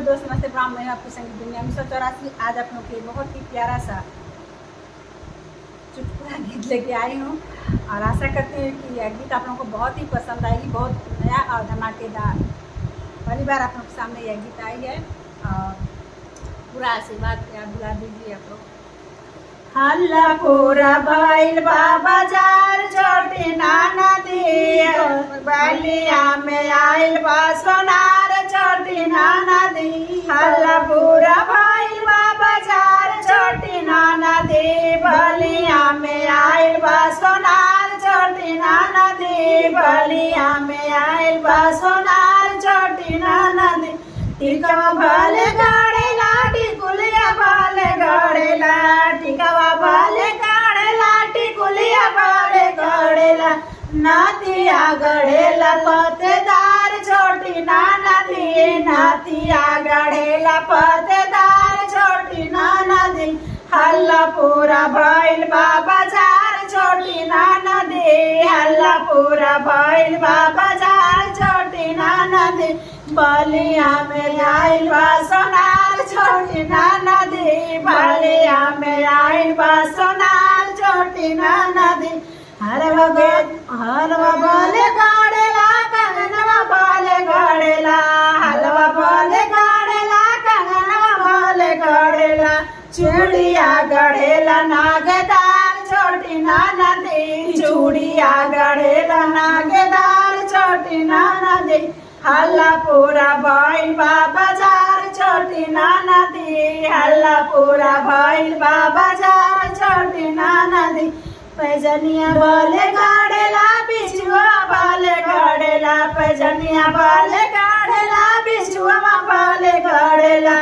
दोस्त नमस्ते ब्राह्मण, मैं आपकी संगीत दुनिया में 184 आज आप लोग के बहुत ही प्यारा सा चुटकुला गीत लेके आई हूँ और आशा करती हूँ कि यह गीत आप लोगों को बहुत ही पसंद आएगी। बहुत नया और धमाकेदार पहली बार आप लोग के सामने यह गीत आई है और पूरा आशीर्वाद आप बुला दीजिए आप लोग। हल्ला पूरा भइल बाबा जार छोटी नाना दी बलिया में आइल बा सोनार छोटी नाना दी। हल्ला पूरा भइल बाबा जार छोटी नाना दी बलिया में आइल बा सोनार छोटी नाना दी बलिया में आइल बा सोनार छोटी नाना दी। टिकवा भले गाड़ेला टिकुलिया भले गाड़ेला टिकवा भले गाड़ेला टिकुलिया भले गाड़ेला नातिया गड़ेला पतेदार छोटी नाना दी नातिया गड़ेला पतेदार छोटी नाना दी। हल्ला पूरा भइल बाबा जार छोटी नाना दी हल्ला पूरा भइल बाबा जार छोटी नाना दी बलिया में आइल बा सोनार छोटी नाना दी बलिया में आइल बा सोनार छोटी नाना दी। हरवा बोले गाड़ेला कंगनवा बोले गाड़ेला हलवा बोले गाड़ेला कंगनवा बोले गाड़ेला चूड़िया गड़ेला नागेदार छोटी नाना दी चूड़िया गड़ेला नागेदार छोटी नाना दी। हल्ला पूरा भइल बाबा जार छोटी नाना दी हल्ला पूरा भइल बाबा जार छोटी नाना दी। पैजनिया बोले गाड़ेला बिछुआ बोले गाड़ेला पैजनिया बोले गाड़ेला बिछुआ बोले गाड़ेला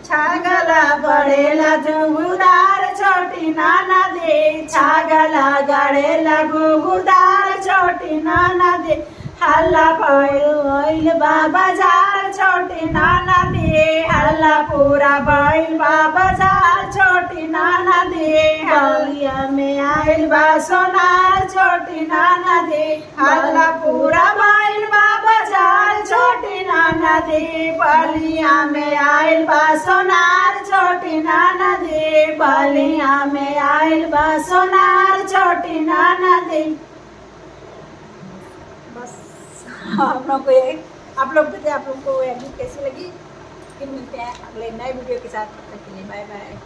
छागला गड़ेला घुघुदार छोटी नाना दी छागला गड़ेला घुघुदार छोटी नाना दी। हल्ला भइल बाबा जार छोटी नाना दी हल्ला पूरा भइल बाबा जार छोटी नाना दी बलिया में आइल बा सोनार छोटी नाना दी हल्ला पूरा भइल बाबा जार छोटी नाना दी बलिया में आइल बा सोनार छोटी नाना दी बलिया में आइल बा सोनार छोटी नाना दी। बस आप लोग को ये गीत कैसी लगी? फिर मिलते हैं अगले नए वीडियो के साथ। तब तक के लिए बाय बाय।